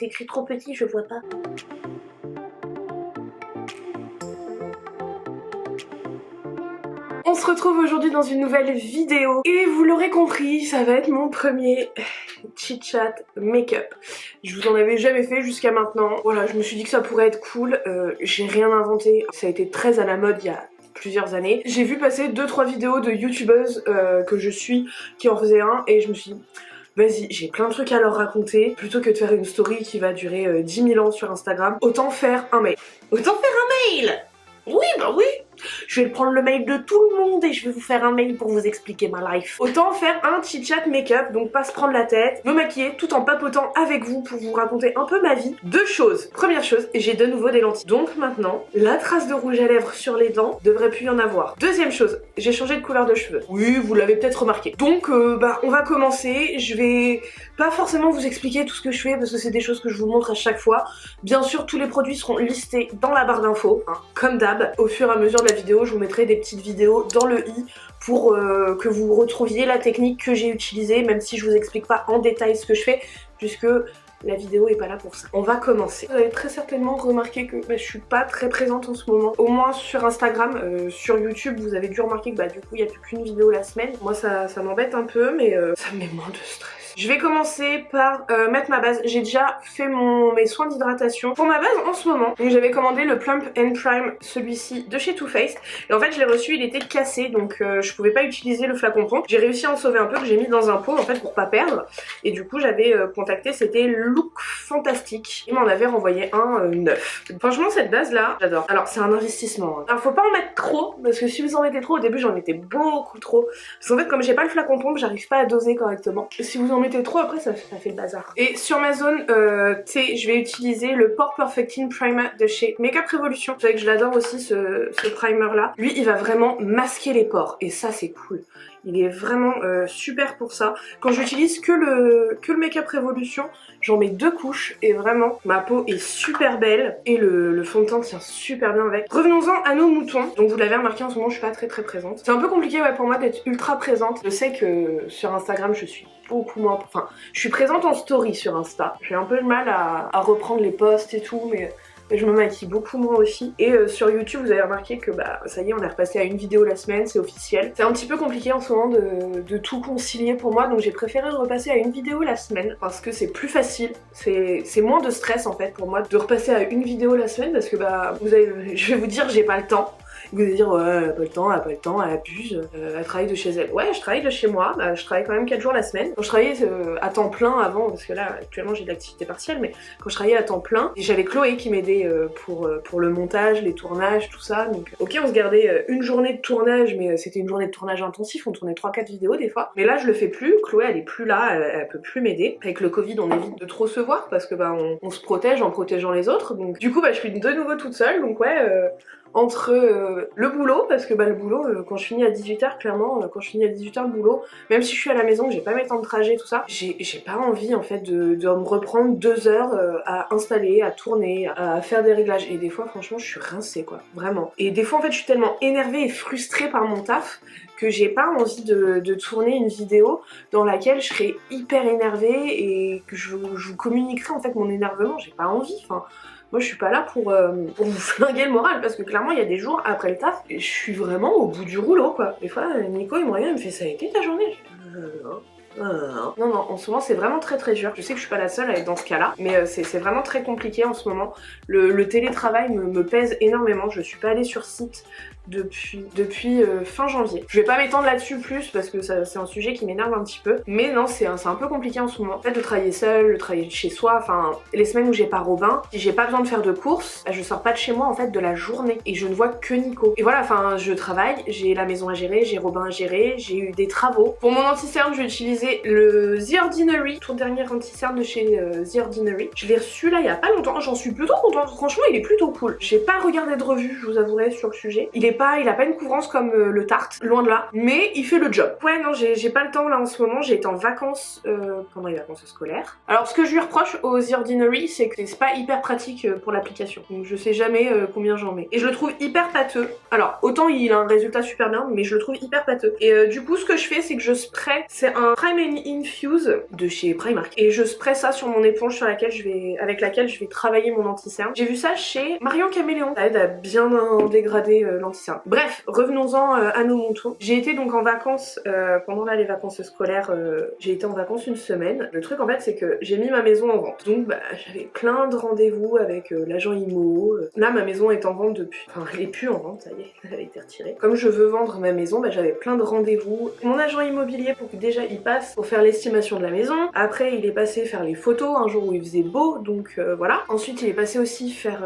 C'est écrit trop petit, je vois pas. On se retrouve aujourd'hui dans une nouvelle vidéo et vous l'aurez compris, ça va être mon premier chit-chat make-up. Je vous en avais jamais fait jusqu'à maintenant. Voilà, je me suis dit que ça pourrait être cool. J'ai rien inventé. Ça a été très à la mode il y a plusieurs années. J'ai vu passer 2-3 vidéos de youtubeuses que je suis qui en faisaient un et je me suis dit vas-y, j'ai plein de trucs à leur raconter. Plutôt que de faire une story qui va durer 10 000 ans sur Instagram, autant faire un mail. Autant faire un mail! Oui, bah oui! Je vais prendre le mail de tout le monde et je vais vous faire un mail pour vous expliquer ma life. Autant faire un chit-chat make-up, donc pas se prendre la tête, me maquiller tout en papotant avec vous pour vous raconter un peu ma vie. Deux choses. Première chose, j'ai de nouveau des lentilles. Donc maintenant, la trace de rouge à lèvres sur les dents devrait plus y en avoir. Deuxième chose, j'ai changé de couleur de cheveux. Oui, vous l'avez peut-être remarqué. Donc on va commencer. Je vais pas forcément vous expliquer tout ce que je fais parce que c'est des choses que je vous montre à chaque fois. Bien sûr, tous les produits seront listés dans la barre d'infos, hein, comme d'hab. Au fur et à mesure de la vidéo, je vous mettrai des petites vidéos dans le i pour que vous retrouviez la technique que j'ai utilisée, même si je vous explique pas en détail ce que je fais, puisque la vidéo est pas là pour ça. On va commencer. Vous avez très certainement remarqué que je suis pas très présente en ce moment, au moins sur Instagram. Sur YouTube, vous avez dû remarquer que du coup il y a plus qu'une vidéo la semaine. Moi ça m'embête un peu, mais ça me met moins de stress. Je vais commencer par mettre ma base. J'ai déjà fait mes soins d'hydratation. Pour ma base en ce moment, j'avais commandé le Plump and Prime, celui-ci de chez Too Faced. Et en fait je l'ai reçu, il était cassé, donc je pouvais pas utiliser le flacon pompe. J'ai réussi à en sauver un peu, que j'ai mis dans un pot en fait pour pas perdre. Et du coup j'avais contacté, c'était Look Fantastique. Il m'en avait renvoyé un neuf. Franchement cette base là, j'adore. Alors c'est un investissement, hein. Alors faut pas en mettre trop, parce que si vous en mettez trop, au début j'en mettais beaucoup trop. Parce qu'en fait comme j'ai pas le flacon pompe, j'arrive pas à doser correctement. Si vous en mettez trop, après ça fait le bazar. Et sur ma zone T, je vais utiliser le Pore Perfecting Primer de chez Makeup Revolution. Vous savez que je l'adore aussi ce primer là. Lui il va vraiment masquer les pores et ça c'est cool. Il est vraiment super pour ça. Quand j'utilise que le Makeup Revolution, j'en mets 2 couches et vraiment ma peau est super belle et le fond de teint tient super bien avec. Revenons-en à nos moutons. Donc vous l'avez remarqué, en ce moment je suis pas très présente. C'est un peu compliqué pour moi d'être ultra présente. Je sais que sur Instagram je suis beaucoup moins... Enfin, je suis présente en story sur Insta. J'ai un peu de mal à reprendre les posts et tout, mais je me maquille beaucoup moins aussi. Et sur YouTube, vous avez remarqué que ça y est, on est repassé à une vidéo la semaine, c'est officiel. C'est un petit peu compliqué en ce moment de tout concilier pour moi, donc j'ai préféré repasser à une vidéo la semaine parce que c'est plus facile, c'est moins de stress en fait pour moi de repasser à une vidéo la semaine parce que je vais vous dire, j'ai pas le temps. Vous allez dire ouais, elle a pas le temps, elle abuse, elle travaille de chez elle. Ouais, je travaille de chez moi, je travaille quand même 4 jours la semaine. Quand je travaillais à temps plein avant, parce que là actuellement j'ai de l'activité partielle, mais quand je travaillais à temps plein, j'avais Chloé qui m'aidait pour le montage, les tournages, tout ça. Donc ok, on se gardait une journée de tournage, mais c'était une journée de tournage intensif, on tournait 3-4 vidéos des fois. Mais là je le fais plus, Chloé elle est plus là, elle peut plus m'aider. Avec le Covid on évite de trop se voir parce que on se protège en protégeant les autres. Donc du coup je suis de nouveau toute seule, donc ouais... entre le boulot, parce que le boulot, quand je finis à 18h, clairement, quand je finis à 18h le boulot, même si je suis à la maison, que j'ai pas mes temps de trajet, tout ça, j'ai pas envie en fait de me reprendre 2 heures à installer, à tourner, à faire des réglages. Et des fois, franchement, je suis rincée quoi, vraiment. Et des fois, en fait, je suis tellement énervée et frustrée par mon taf que j'ai pas envie de tourner une vidéo dans laquelle je serais hyper énervée et que je vous communiquerai en fait mon énervement. J'ai pas envie, enfin... Moi je suis pas là pour vous flinguer le moral parce que clairement il y a des jours après le taf et je suis vraiment au bout du rouleau quoi. Des fois Nico il me regarde, il me fait ça a été ta journée. Non, en ce moment c'est vraiment très dur. Je sais que je suis pas la seule à être dans ce cas là, mais c'est vraiment très compliqué en ce moment. Le télétravail me pèse énormément, je suis pas allée sur site depuis fin janvier. Je vais pas m'étendre là-dessus plus parce que c'est un sujet qui m'énerve un petit peu, mais non c'est un peu compliqué en ce moment. En fait de travailler seule, de travailler chez soi, enfin les semaines où j'ai pas Robin, si j'ai pas besoin de faire de courses, je sors pas de chez moi en fait de la journée et je ne vois que Nico. Et voilà, enfin je travaille, j'ai la maison à gérer, j'ai Robin à gérer, j'ai eu des travaux. Pour mon anti-cerne je vais utiliser le The Ordinary, tout dernier anti-cerne de chez The Ordinary. Je l'ai reçu là il y a pas longtemps, j'en suis plutôt contente, franchement il est plutôt cool. J'ai pas regardé de revue, je vous avouerai sur le sujet. Il est il a pas une couvrance comme le Tarte, loin de là, mais il fait le job. Ouais non, j'ai pas le temps là en ce moment, j'ai été en vacances pendant les vacances scolaires. Alors ce que je lui reproche aux The Ordinary, c'est que c'est pas hyper pratique pour l'application. Donc je sais jamais combien j'en mets. Et je le trouve hyper pâteux. Alors autant il a un résultat super bien, mais je le trouve hyper pâteux. Et du coup ce que je fais, c'est que je spray, c'est un Prime and Infuse de chez Primark. Et je spray ça sur mon éponge avec laquelle je vais travailler mon anti-cerne. J'ai vu ça chez Marion Caméléon. Ça aide à bien dégrader l'anti-cerne. Bref, revenons-en à nos moutons. J'ai été donc en vacances, pendant là les vacances scolaires, j'ai été en vacances une semaine. Le truc en fait c'est que j'ai mis ma maison en vente. Donc bah j'avais plein de rendez-vous avec l'agent IMO. Là ma maison est en vente depuis... Enfin elle est plus en vente, ça y est, elle a été retirée. Comme je veux vendre ma maison, bah j'avais plein de rendez-vous. Mon agent immobilier pour que déjà il passe pour faire l'estimation de la maison. Après il est passé faire les photos un jour où il faisait beau, donc voilà. Ensuite il est passé aussi faire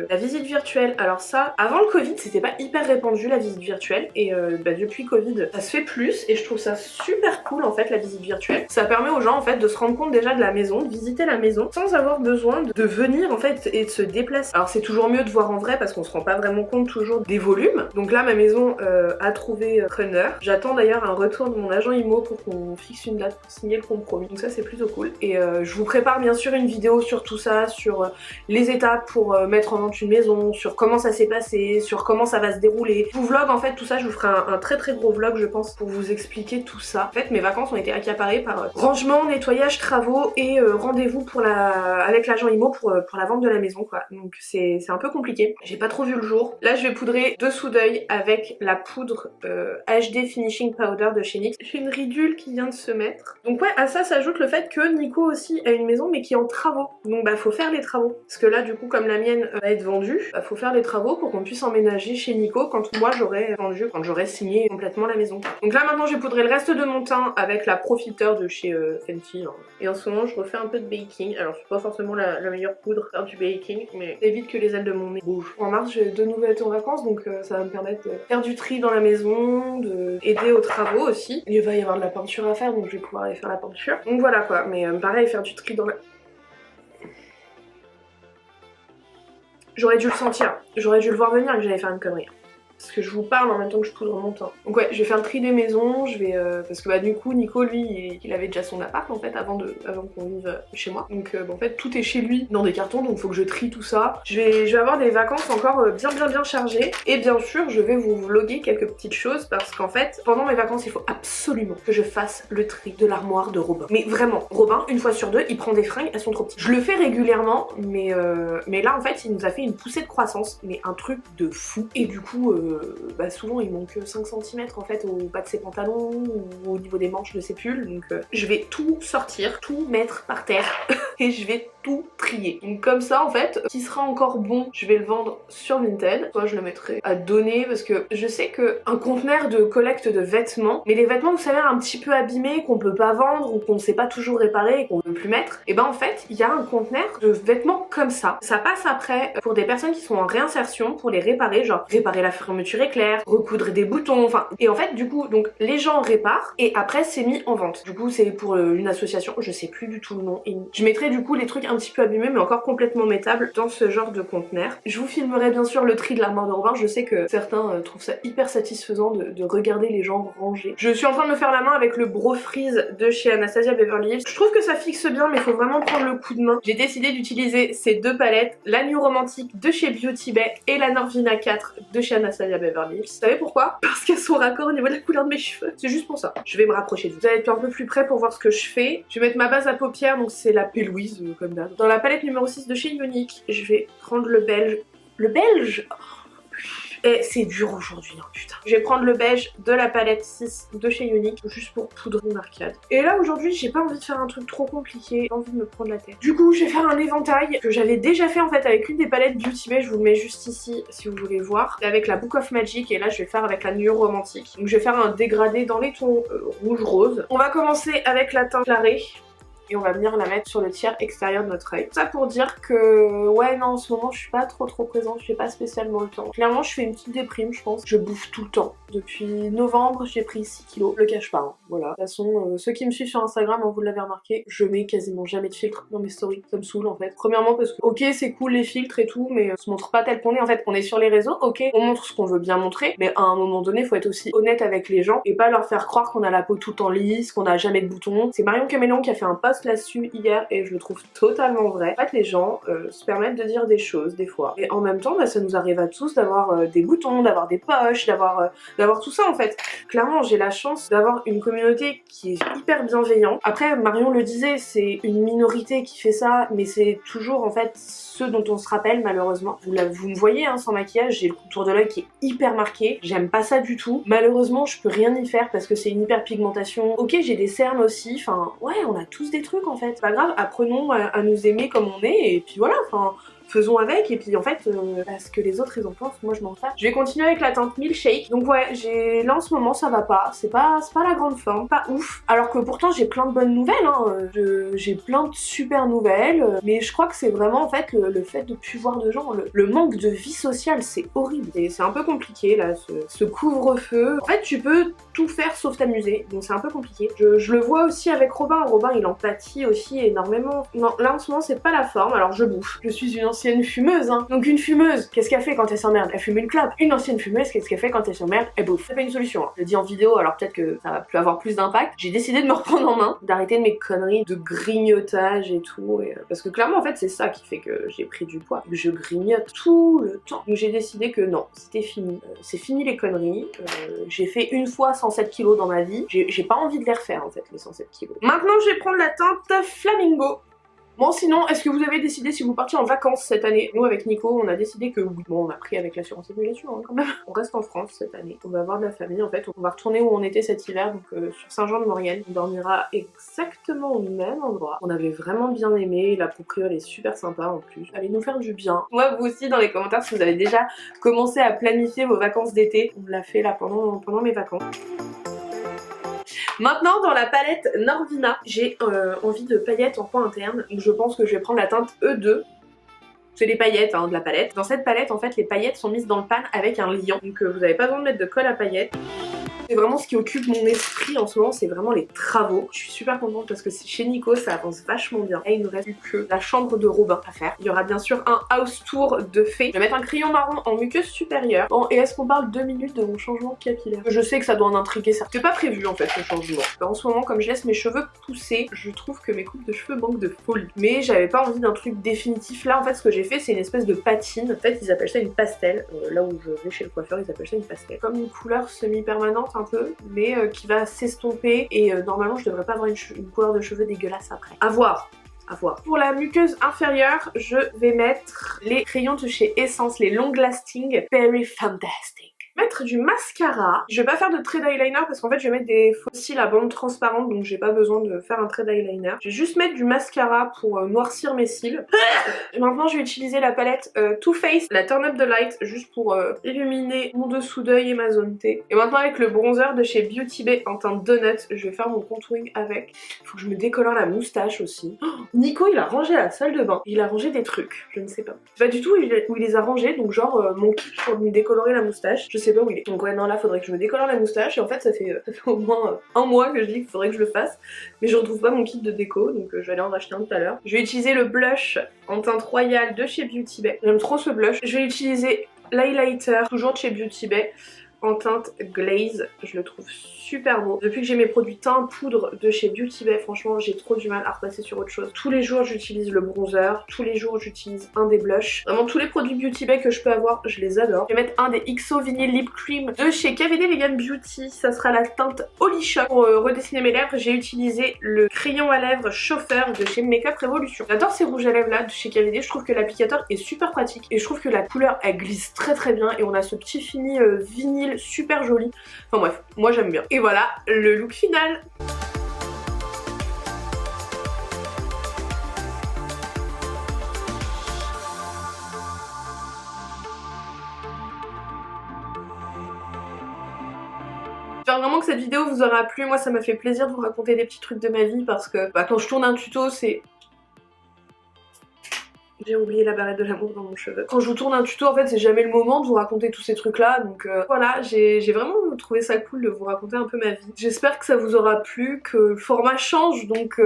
la visite virtuelle. Alors ça, avant le Covid c'était pas hyper répandu la visite virtuelle et bah, depuis Covid ça se fait plus et je trouve ça super cool en fait la visite virtuelle. Ça permet aux gens en fait de se rendre compte déjà de la maison, de visiter la maison sans avoir besoin de venir en fait et de se déplacer. Alors c'est toujours mieux de voir en vrai parce qu'on se rend pas vraiment compte toujours des volumes. Donc là ma maison a trouvé preneur. J'attends d'ailleurs un retour de mon agent IMO pour qu'on fixe une date pour signer le compromis. Donc ça c'est plutôt cool. Et je vous prépare bien sûr une vidéo sur tout ça, sur les étapes pour mettre en vente une maison, sur comment ça s'est passé, sur comment ça va se dérouler. Je vous vlog en fait tout ça, je vous ferai un très très gros vlog je pense pour vous expliquer tout ça. En fait mes vacances ont été accaparées par rangement, nettoyage, travaux et rendez-vous pour avec l'agent IMO pour la vente de la maison quoi. Donc c'est un peu compliqué. J'ai pas trop vu le jour. Là je vais poudrer dessous d'œil avec la poudre HD Finishing Powder de chez NYX. J'ai une ridule qui vient de se mettre. Donc ouais à ça s'ajoute le fait que Nico aussi a une maison mais qui est en travaux. Donc bah faut faire les travaux. Parce que là du coup comme la mienne va être vendue, bah faut faire les travaux pour qu'on puisse emménager chez Nico quand moi j'aurai vendu, quand j'aurai signé complètement la maison. Donc là maintenant j'ai poudré le reste de mon teint avec la Profiteur de chez Fenty. Hein. Et en ce moment je refais un peu de baking. Alors c'est pas forcément la meilleure poudre pour faire du baking, mais évite que les ailes de mon nez bougent. En mars j'ai de nouveau été en vacances donc ça va me permettre de faire du tri dans la maison, de aider aux travaux aussi. Il va y avoir de la peinture à faire donc je vais pouvoir aller faire la peinture. Donc voilà quoi, mais pareil faire du tri dans la... J'aurais dû le sentir, j'aurais dû le voir venir que j'allais faire une connerie. Parce que je vous parle en même temps que je poudre mon teint. Donc ouais, je vais faire le tri des maisons, je vais... parce que bah du coup, Nico, lui, il avait déjà son appart en fait, avant qu'on vive chez moi. Donc en fait, tout est chez lui dans des cartons, donc faut que je trie tout ça. Je vais avoir des vacances encore bien chargées. Et bien sûr, je vais vous vlogger quelques petites choses, parce qu'en fait, pendant mes vacances, il faut absolument que je fasse le tri de l'armoire de Robin. Mais vraiment, Robin, une fois sur deux, il prend des fringues, elles sont trop petites. Je le fais régulièrement, mais là en fait, il nous a fait une poussée de croissance, mais un truc de fou. Et du coup... bah souvent il manque 5 cm en fait au bas de ses pantalons ou au niveau des manches de ses pulls, donc je vais tout sortir, tout mettre par terre et je vais tout trier. Donc comme ça en fait, qui sera encore bon, je vais le vendre sur Vinted, soit je le mettrai à donner parce que je sais que un conteneur de collecte de vêtements, mais les vêtements vous savez un petit peu abîmés, qu'on peut pas vendre ou qu'on ne sait pas toujours réparer et qu'on ne veut plus mettre, et ben en fait il y a un conteneur de vêtements comme ça. Ça passe après pour des personnes qui sont en réinsertion pour les réparer, genre réparer la fermeture éclair, recoudre des boutons, enfin... Et en fait du coup donc les gens réparent et après c'est mis en vente. Du coup c'est pour une association, je sais plus du tout le nom. Et je mettrai du coup les trucs un petit peu abîmés mais encore complètement métables dans ce genre de conteneur. Je vous filmerai bien sûr le tri de l'armoire de Robin, je sais que certains trouvent ça hyper satisfaisant de regarder les gens ranger. Je suis en train de me faire la main avec le Bro Freeze de chez Anastasia Beverly Hills. Je trouve que ça fixe bien mais il faut vraiment prendre le coup de main. J'ai décidé d'utiliser ces deux palettes, la New Romantic de chez Beauty Bay et la Norvina 4 de chez Anastasia Beverly Hills. Vous savez pourquoi? Parce qu'elles sont raccord au niveau de la couleur de mes cheveux. C'est juste pour ça. Je vais me rapprocher de vous. Vous allez être un peu plus près pour voir ce que je fais. Je vais mettre ma base à paupières, donc c'est la P. Louise comme d'hab. Dans la palette numéro 6 de chez Unique, je vais prendre le belge. Le belge? Et c'est dur aujourd'hui, hein, putain. Je vais prendre le beige de la palette 6 de chez Unique, juste pour poudrer mon arcade. Et là, aujourd'hui, j'ai pas envie de faire un truc trop compliqué, j'ai envie de me prendre la tête. Du coup, je vais faire un éventail que j'avais déjà fait en fait avec une des palettes Beauty Bay, je vous le mets juste ici si vous voulez voir. Avec la Book of Magic, et là, je vais faire avec la New Romantic. Donc, je vais faire un dégradé dans les tons rouge-rose. On va commencer avec la teinte clarée. et on va venir la mettre sur le tiers extérieur de notre œil. Ça pour dire que ouais non en ce moment je suis pas trop présente, je fais pas spécialement le temps. Clairement je fais une petite déprime je pense. Je bouffe tout le temps. Depuis novembre j'ai pris 6 kilos, je le cache pas hein. Voilà. De toute façon ceux qui me suivent sur Instagram, hein, vous l'avez remarqué, je mets quasiment jamais de filtre dans mes stories. Ça me saoule en fait. Premièrement parce que ok c'est cool les filtres et tout mais on se montre pas tel qu'on est. En fait on est sur les réseaux, ok on montre ce qu'on veut bien montrer mais à un moment donné faut être aussi honnête avec les gens et pas leur faire croire qu'on a la peau tout en lisse, qu'on a jamais de boutons. C'est Marion Caméléon qui a fait un post là-dessus hier et je le trouve totalement vrai. En fait les gens se permettent de dire des choses des fois et en même temps bah, ça nous arrive à tous d'avoir des boutons, d'avoir des poches, d'avoir tout ça en fait. Clairement j'ai la chance d'avoir une communauté qui est hyper bienveillante. Après Marion le disait, c'est une minorité qui fait ça mais c'est toujours en fait ceux dont on se rappelle malheureusement. Vous me voyez hein, sans maquillage, j'ai le contour de l'œil qui est hyper marqué, j'aime pas ça du tout. Malheureusement je peux rien y faire parce que c'est une hyperpigmentation. Ok j'ai des cernes aussi, enfin ouais on a tous des trucs en fait. C'est pas grave, apprenons à nous aimer comme on est et puis voilà, enfin faisons avec et puis en fait ce que les autres ils en pensent, moi je m'en fous. Je vais continuer avec la teinte Milkshake. Donc ouais là en ce moment ça va pas, c'est pas la grande forme, pas ouf. Alors que pourtant j'ai plein de bonnes nouvelles hein. J'ai plein de super nouvelles mais je crois que c'est vraiment en fait le fait de plus voir de gens, le manque de vie sociale c'est horrible et c'est un peu compliqué là ce couvre-feu. En fait tu peux tout faire sauf t'amuser donc c'est un peu compliqué. Je le vois aussi avec Robin il en pâtit aussi énormément. Non là en ce moment c'est pas la forme, alors je bouffe. Je suis une ancienne fumeuse hein. Donc une fumeuse, qu'est-ce qu'elle fait quand elle s'emmerde? Elle fume une clope. Une ancienne fumeuse, qu'est-ce qu'elle fait quand elle s'emmerde? Elle bouffe. C'est pas une solution hein. Je le dis en vidéo alors peut-être que ça va plus avoir plus d'impact. J'ai décidé de me reprendre en main, d'arrêter mes conneries de grignotage et tout parce que clairement en fait c'est ça qui fait que j'ai pris du poids. Je grignote tout le temps. Donc j'ai décidé que non, c'était fini. C'est fini les conneries. J'ai fait une fois 107 kilos dans ma vie. J'ai pas envie de les refaire en fait les 107 kilos. Maintenant je vais prendre la teinte Flamingo. Bon sinon, est-ce que vous avez décidé si vous partiez en vacances cette année? Nous avec Nico, on a décidé que oui. Bon on a pris avec l'assurance annulation hein, quand même. On reste en France cette année. On va avoir de la famille en fait. On va retourner où on était cet hiver, donc sur Saint-Jean-de-Maurienne. On dormira exactement au même endroit. On avait vraiment bien aimé. La proprio elle est super sympa en plus. Allez nous faire du bien. Moi vous aussi dans les commentaires si vous avez déjà commencé à planifier vos vacances d'été. On l'a fait là pendant mes vacances. Maintenant dans la palette Norvina, j'ai envie de paillettes en coin interne, donc je pense que je vais prendre la teinte E2. C'est les paillettes hein, de la palette. Dans cette palette en fait les paillettes sont mises dans le pan avec un liant, donc vous n'avez pas besoin de mettre de colle à paillettes. C'est vraiment ce qui occupe mon esprit en ce moment, c'est vraiment les travaux. Je suis super contente parce que chez Nico ça avance vachement bien. Et il ne reste plus que la chambre de Robin à faire. Il y aura bien sûr un house tour de fée. Je vais mettre un crayon marron en muqueuse supérieure. Bon et est-ce qu'on parle 2 minutes de mon changement capillaire? Je sais que ça doit en intriguer certains. C'est pas prévu en fait ce changement. En ce moment comme je laisse mes cheveux pousser, je trouve que mes coupes de cheveux manquent de folie. Mais j'avais pas envie d'un truc définitif. Là en fait ce que j'ai fait c'est une espèce de patine. En fait ils appellent ça une pastel. Là où je vais chez le coiffeur ils appellent ça une pastel. Comme une couleur semi-permanente un peu mais qui va s'estomper et normalement je devrais pas avoir une couleur de cheveux dégueulasse après. À voir. À voir. Pour la muqueuse inférieure, je vais mettre les crayons de chez Essence, les Long Lasting Very Fantastic. Mettre du mascara. Je vais pas faire de trait d'eyeliner parce qu'en fait je vais mettre des faux cils à bande transparente donc j'ai pas besoin de faire un trait d'eyeliner. Je vais juste mettre du mascara pour noircir mes cils. Maintenant je vais utiliser la palette Too Faced, la Turn Up the Light juste pour illuminer mon dessous d'œil et ma zone T. Et maintenant avec le bronzer de chez Beauty Bay en teinte Donut, je vais faire mon contouring avec. Faut que je me décolore la moustache aussi. Oh, Nico il a rangé la salle de bain. Il a rangé des trucs, je ne sais pas. Pas du tout où il les a rangés donc genre mon kit pour me décolorer la moustache. Je sais pas où il est. Donc ouais non là faudrait que je me décolore la moustache et en fait ça fait au moins un mois que je dis qu'il faudrait que je le fasse mais je retrouve pas mon kit de déco donc je vais aller en racheter un tout à l'heure. Je vais utiliser le blush en teinte royale de chez Beauty Bay. J'aime trop ce blush. Je vais utiliser l'highlighter toujours de chez Beauty Bay en teinte glaze, je le trouve super beau. Depuis que j'ai mes produits teint poudre de chez Beauty Bay, franchement j'ai trop du mal à repasser sur autre chose. Tous les jours j'utilise le bronzer, tous les jours j'utilise un des blushs. Vraiment tous les produits Beauty Bay que je peux avoir, je les adore. Je vais mettre un des XO Vinyl Lip Cream de chez KVD Vegan Beauty, ça sera la teinte Holy Shop. Pour redessiner mes lèvres, j'ai utilisé le crayon à lèvres chauffeur de chez Makeup Revolution. J'adore ces rouges à lèvres là de chez KVD, je trouve que l'applicateur est super pratique et je trouve que la couleur elle glisse très bien et on a ce petit fini vinyle super joli. Enfin bref, moi j'aime bien. Et voilà le look final. J'espère vraiment que cette vidéo vous aura plu. Moi ça m'a fait plaisir de vous raconter des petits trucs de ma vie parce que quand je tourne un tuto c'est... J'ai oublié la barrette de l'amour dans mon cheveu. Quand je vous tourne un tuto, en fait, c'est jamais le moment de vous raconter tous ces trucs-là. Donc voilà, j'ai vraiment trouvé ça cool de vous raconter un peu ma vie. J'espère que ça vous aura plu, que le format change, donc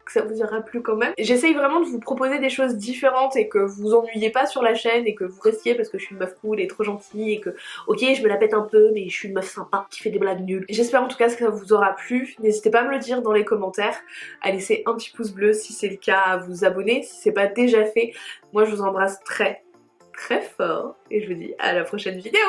que ça vous aura plu quand même. J'essaye vraiment de vous proposer des choses différentes et que vous vous ennuyez pas sur la chaîne et que vous restiez parce que je suis une meuf cool et trop gentille et que, ok, je me la pète un peu, mais je suis une meuf sympa qui fait des blagues nulles. J'espère en tout cas que ça vous aura plu. N'hésitez pas à me le dire dans les commentaires, à laisser un petit pouce bleu si c'est le cas, à vous abonner si c'est pas déjà fait. Moi je vous embrasse très très fort et je vous dis à la prochaine vidéo.